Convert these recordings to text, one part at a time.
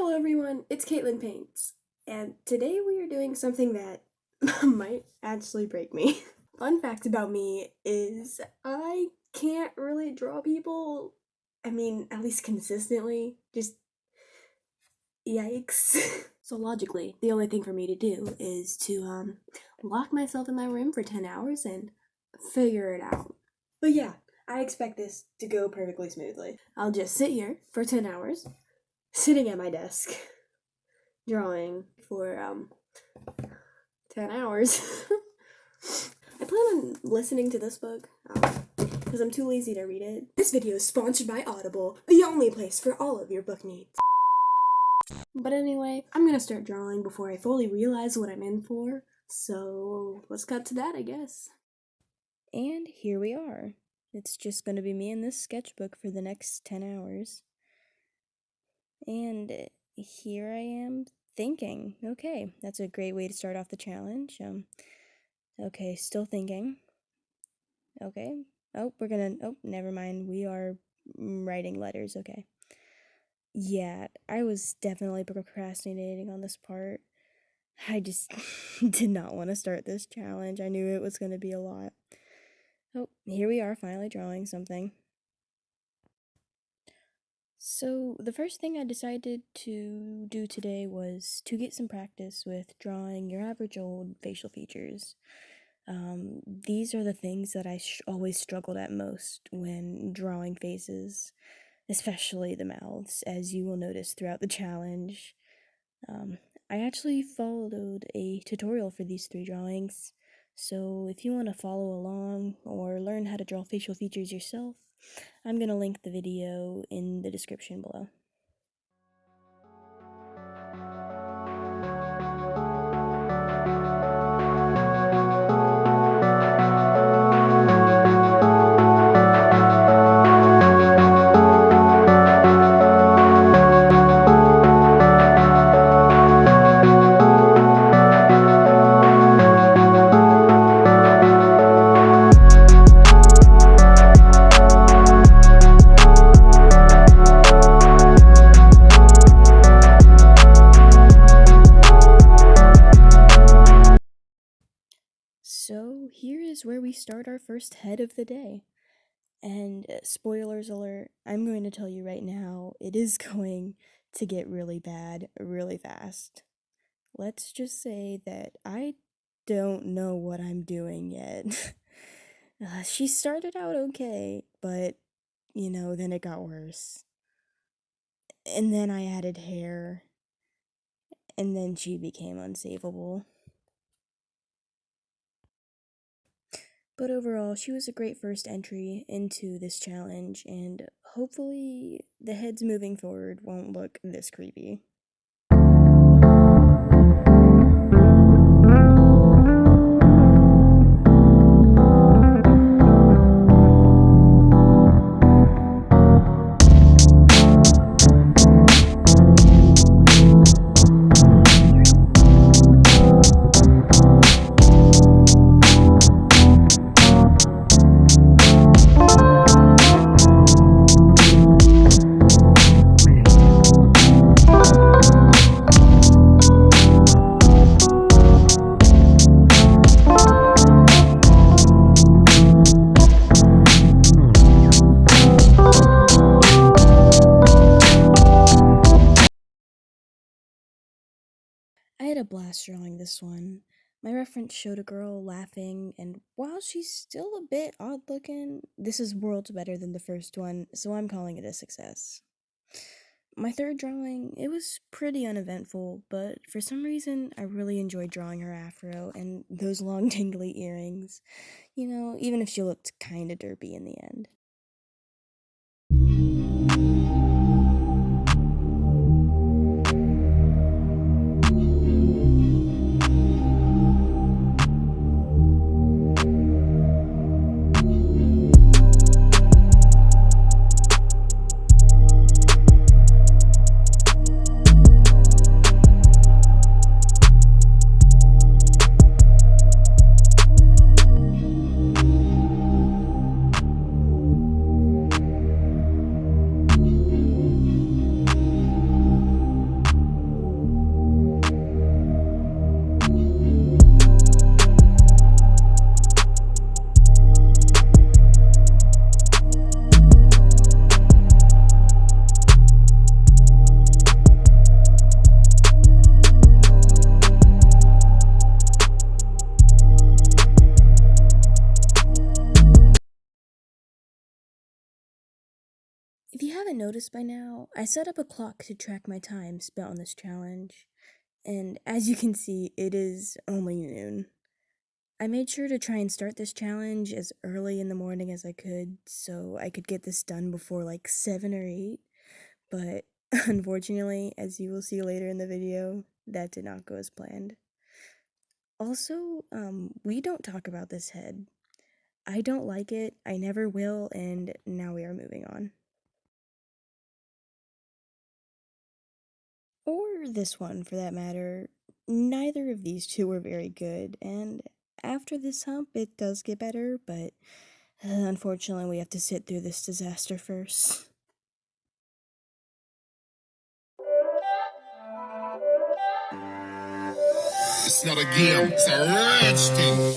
Hello everyone, it's Caitlin Paints, and today we are doing something that might actually break me. Fun fact about me is I can't really draw people. At least consistently. Just yikes. So logically, the only thing for me to do is to lock myself in my room for 10 hours and figure it out. But yeah, I expect this to go perfectly smoothly. I'll just sit here for 10 hours, sitting at my desk, drawing for 10 hours. I plan on listening to this book because I'm too lazy to read it. This video is sponsored by Audible, the only place for all of your book needs. But anyway, I'm gonna start drawing before I fully realize what I'm in for, so let's cut to that, I guess. And here we are. It's just going to be me and this sketchbook for the next 10 hours. And here I am thinking. Okay, that's a great way to start off the challenge. Okay, still thinking. Okay. Oh, never mind. We are writing letters. Okay. Yeah, I was definitely procrastinating on this part. I just did not want to start this challenge. I knew it was going to be a lot. Oh, here we are finally drawing something. So, the first thing I decided to do today was to get some practice with drawing your average old facial features. These are the things that I always struggled at most when drawing faces, especially the mouths, as you will notice throughout the challenge. I actually followed a tutorial for these 3 drawings, so if you want to follow along or learn how to draw facial features yourself, I'm going to link the video in the description below. So here is where we start our first head of the day. And spoilers alert, I'm going to tell you right now, it is going to get really bad really fast. Let's just say that I don't know what I'm doing yet. She started out okay, but, then it got worse. And then I added hair, and then she became unsavable. But overall, she was a great first entry into this challenge, and hopefully the heads moving forward won't look this creepy. I had a blast drawing this one. My reference showed a girl laughing, and while she's still a bit odd looking, this is worlds better than the first one, so I'm calling it a success. My third drawing, it was pretty uneventful, but for some reason I really enjoyed drawing her afro and those long dangly earrings, even if she looked kinda derpy in the end. haven't noticed by now, I set up a clock to track my time spent on this challenge, and as you can see, it is only noon. I made sure to try and start this challenge as early in the morning as I could so I could get this done before like 7 or 8, but unfortunately, as you will see later in the video, that did not go as planned. Also, we don't talk about this head. I don't like it, I never will, and now we are moving on. Or this one, for that matter. Neither of these two were very good, and after this hump, it does get better, but unfortunately, we have to sit through this disaster first. It's not a game, it's a rich thing.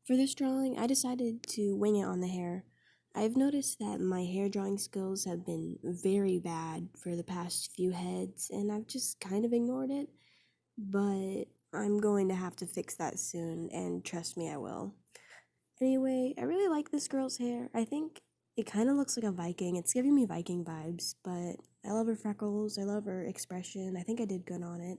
For this drawing, I decided to wing it on the hair. I've noticed that my hair drawing skills have been very bad for the past few heads, and I've just kind of ignored it, but I'm going to have to fix that soon, and trust me, I will. Anyway, I really like this girl's hair. I think it kind of looks like a Viking. It's giving me Viking vibes, but I love her freckles, I love her expression. I think I did good on it.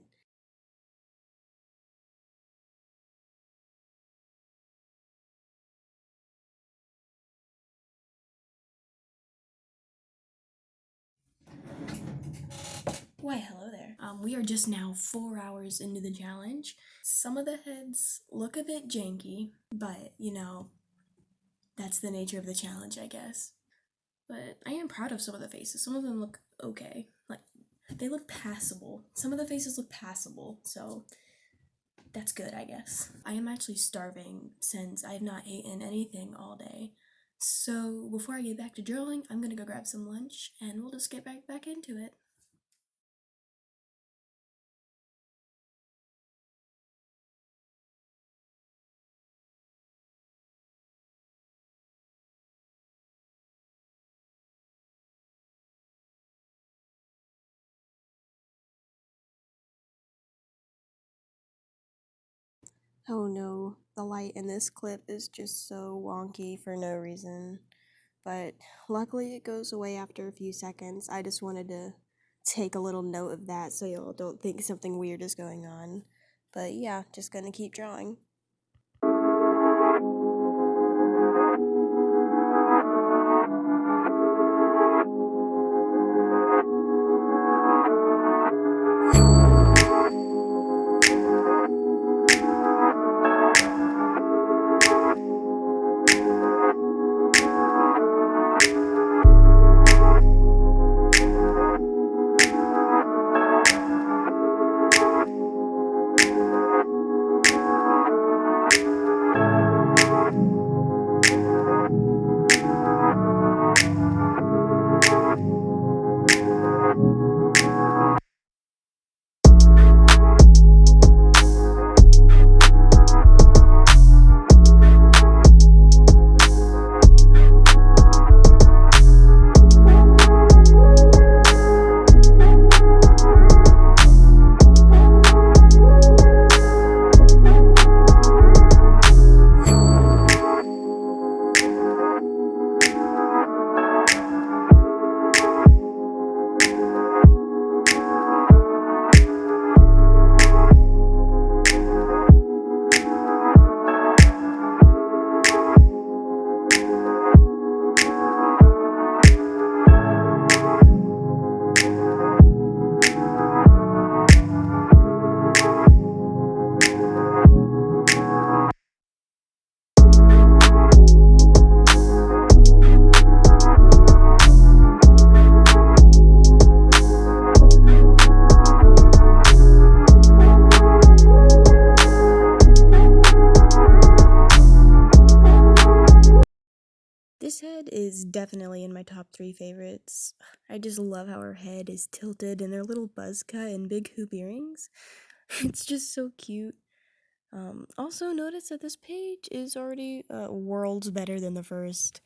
Why, hello there. We are just now 4 hours into the challenge. Some of the heads look a bit janky, but that's the nature of the challenge, I guess. But I am proud of some of the faces. Some of them look okay. Like, they look passable. Some of the faces look passable, so that's good, I guess. I am actually starving since I have not eaten anything all day. So before I get back to drawing, I'm gonna go grab some lunch and we'll just get back into it. Oh no, the light in this clip is just so wonky for no reason. But luckily it goes away after a few seconds. I just wanted to take a little note of that so y'all don't think something weird is going on. But yeah, just gonna keep drawing. definitely in my top 3 favorites. I just love how her head is tilted and her little buzz cut and big hoop earrings. It's just so cute. Also, notice that this page is already worlds better than the first.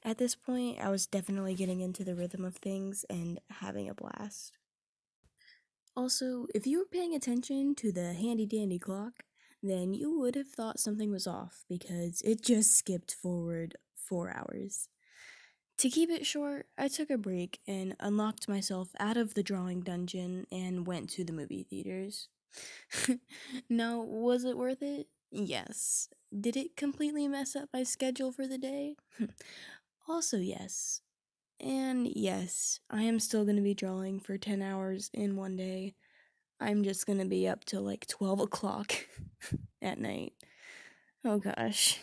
At this point, I was definitely getting into the rhythm of things and having a blast. Also, if you were paying attention to the handy dandy clock, then you would have thought something was off because it just skipped forward 4 hours. To keep it short, I took a break and unlocked myself out of the drawing dungeon and went to the movie theaters. Now, was it worth it? Yes. Did it completely mess up my schedule for the day? Also, yes. And yes, I am still going to be drawing for 10 hours in one day. I'm just going to be up till like 12 o'clock at night. Oh gosh.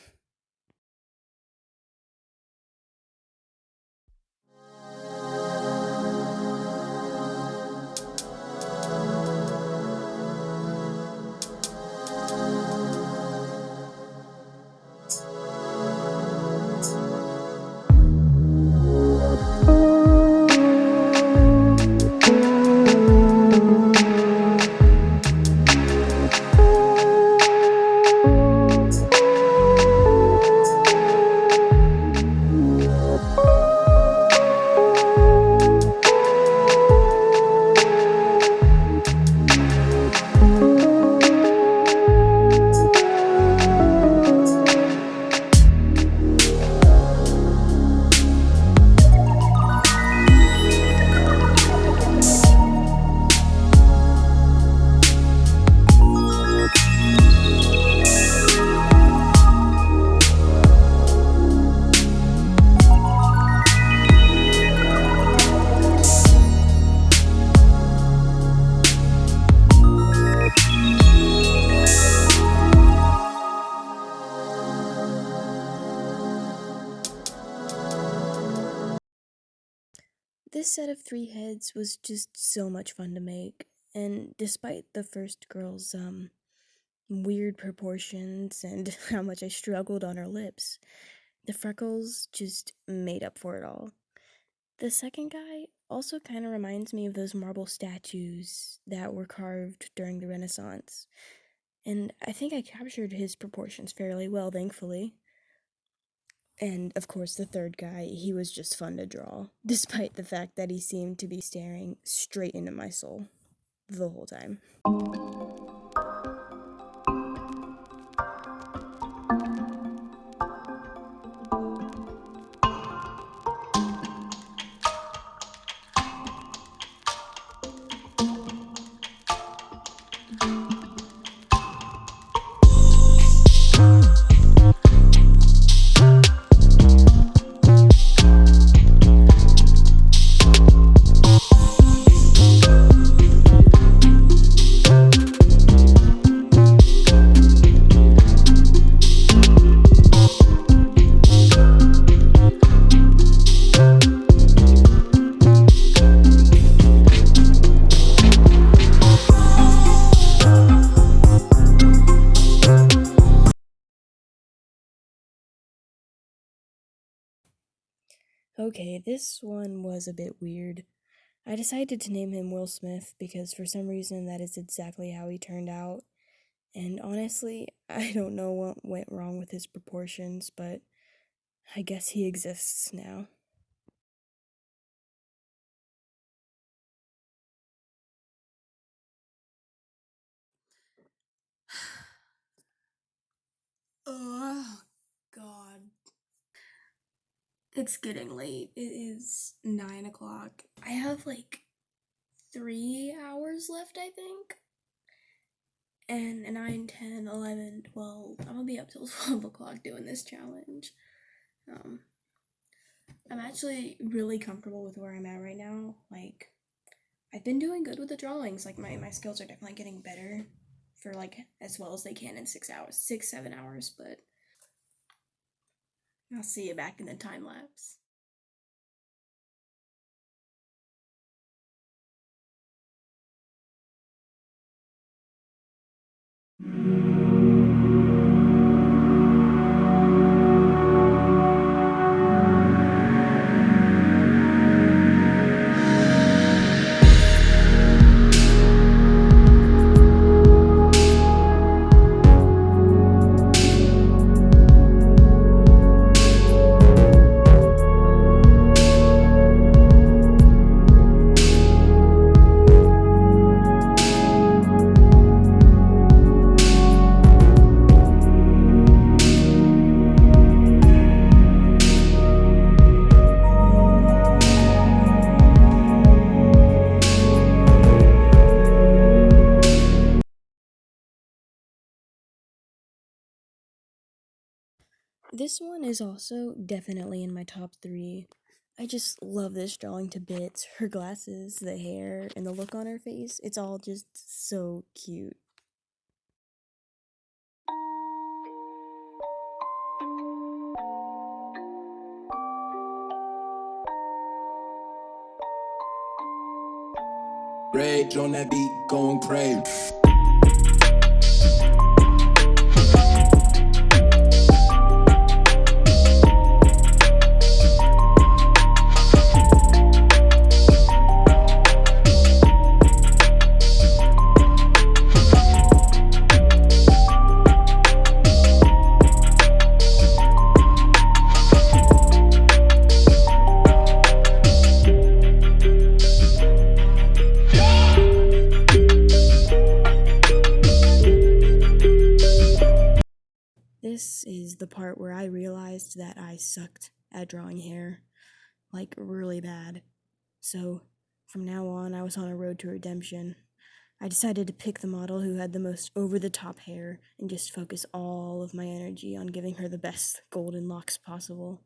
This set of 3 heads was just so much fun to make, and despite the first girl's weird proportions and how much I struggled on her lips, the freckles just made up for it all. The second guy also kind of reminds me of those marble statues that were carved during the Renaissance, and I think I captured his proportions fairly well, thankfully. And of course, the third guy, he was just fun to draw, despite the fact that he seemed to be staring straight into my soul the whole time. Okay, this one was a bit weird. I decided to name him Will Smith because for some reason that is exactly how he turned out. And honestly, I don't know what went wrong with his proportions, but I guess he exists now. Oh, God. It's getting late. It is 9 o'clock. I have like 3 hours left, I think. And 9, 10, 11, 12. I'm gonna be up till 12 o'clock doing this challenge. I'm actually really comfortable with where I'm at right now. Like, I've been doing good with the drawings. Like, my skills are definitely getting better for, like, as well as they can in 6 hours. 6, 7 hours, but I'll see you back in the time lapse. This one is also definitely in my top 3. I just love this drawing to bits. Her glasses, the hair, and the look on her face. It's all just so cute. Rage on that beat, going crazy. This is the part where I realized that I sucked at drawing hair, like really bad. So from now on, I was on a road to redemption. I decided to pick the model who had the most over-the-top hair and just focus all of my energy on giving her the best golden locks possible.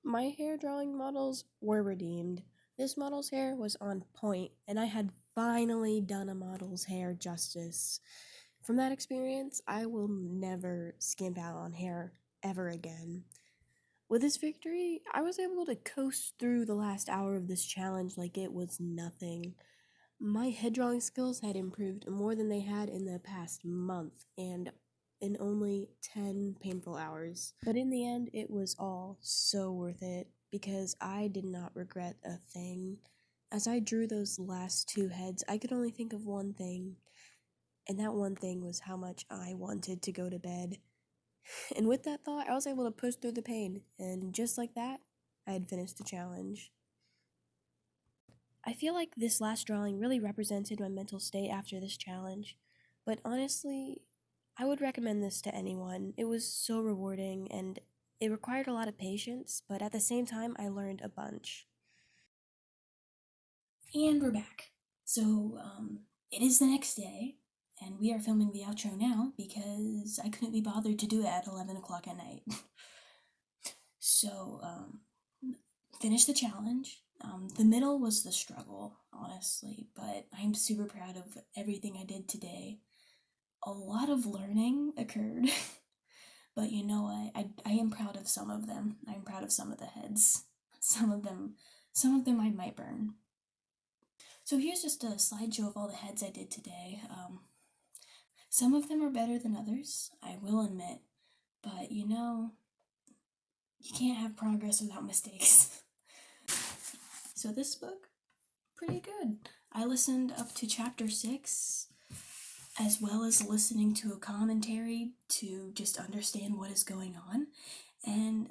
My hair drawing models were redeemed. This model's hair was on point, and I had finally done a model's hair justice. From that experience, I will never skimp out on hair ever again. With this victory, I was able to coast through the last hour of this challenge like it was nothing. My head drawing skills had improved more than they had in the past month, and in only 10 painful hours. But in the end, it was all so worth it because I did not regret a thing. As I drew those last 2 heads, I could only think of one thing, and that one thing was how much I wanted to go to bed. And with that thought, I was able to push through the pain, and just like that, I had finished the challenge. I feel like this last drawing really represented my mental state after this challenge, but honestly, I would recommend this to anyone. It was so rewarding and it required a lot of patience, but at the same time, I learned a bunch. And we're back. So, it is the next day, and we are filming the outro now because I couldn't be bothered to do it at 11 o'clock at night. So, finish the challenge. The middle was the struggle, honestly, but I'm super proud of everything I did today. A lot of learning occurred, but you know what? I am proud of some of them. I'm proud of some of the heads. Some of them I might burn. So here's just a slideshow of all the heads I did today. Some of them are better than others, I will admit, but you know, you can't have progress without mistakes. So this book, pretty good. I listened up to chapter 6, as well as listening to a commentary to just understand what is going on. And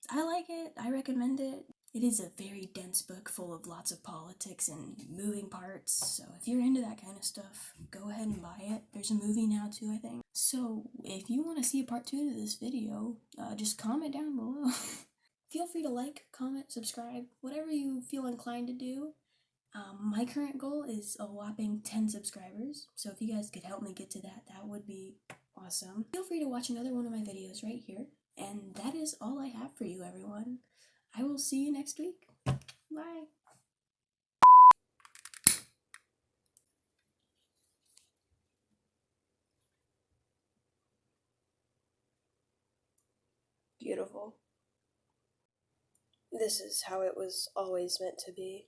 I like it. I recommend it. It is a very dense book full of lots of politics and moving parts. So if you're into that kind of stuff, go ahead and buy it. There's a movie now too, I think. So if you want to see a part 2 to this video, just comment down below. Feel free to like, comment, subscribe, whatever you feel inclined to do. My current goal is a whopping 10 subscribers, so if you guys could help me get to that, that would be awesome. Feel free to watch another one of my videos right here, and that is all I have for you, everyone. I will see you next week. Bye. beautiful. This is how it was always meant to be.